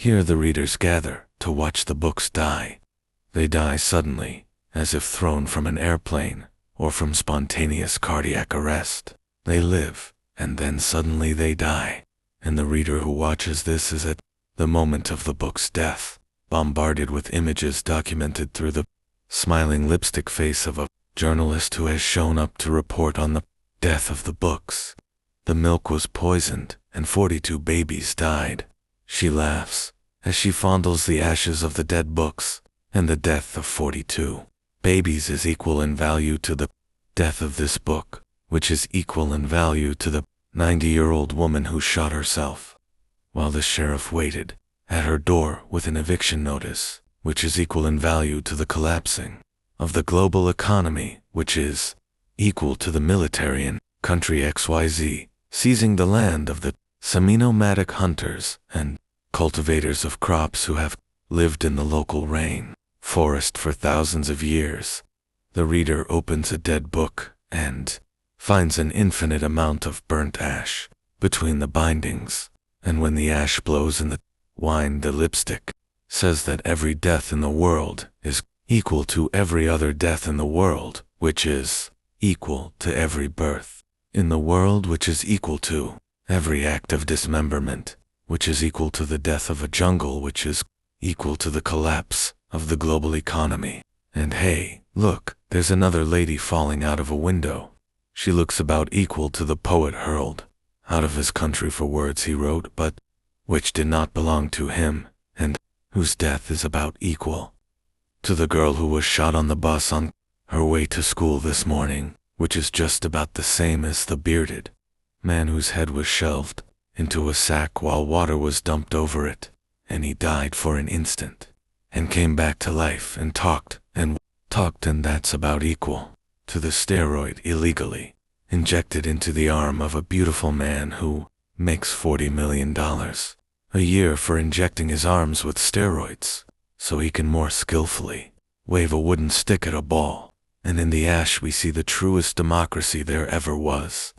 Here the readers gather to watch the books die. They die suddenly, as if thrown from an airplane, or from spontaneous cardiac arrest. They live, and then suddenly they die. And the reader who watches this is at the moment of the book's death, bombarded with images documented through the smiling lipstick face of a journalist who has shown up to report on the death of the books. The milk was poisoned, and 42 babies died. She laughs as she fondles the ashes of the dead books, and the death of 42 babies is equal in value to the death of this book, which is equal in value to the 90-year-old woman who shot herself, while the sheriff waited at her door with an eviction notice, which is equal in value to the collapsing of the global economy, which is equal to the military in country XYZ seizing the land of the semi-nomadic hunters and cultivators of crops who have lived in the local rain forest for thousands of years. The reader opens a dead book and finds an infinite amount of burnt ash between the bindings, and when the ash blows in the wine, the lipstick says that every death in the world is equal to every other death in the world, which is equal to every birth in the world, which is equal to every act of dismemberment, which is equal to the death of a jungle, which is equal to the collapse of the global economy. And hey, look, there's another lady falling out of a window. She looks about equal to the poet hurled out of his country for words he wrote, but which did not belong to him, and whose death is about equal to the girl who was shot on the bus on her way to school this morning, which is just about the same as the bearded man whose head was shelved into a sack while water was dumped over it, and he died for an instant, and came back to life and talked, and that's about equal to the steroid illegally injected into the arm of a beautiful man who makes $40 million a year for injecting his arms with steroids, so he can more skillfully wave a wooden stick at a ball. And in the ash we see the truest democracy there ever was.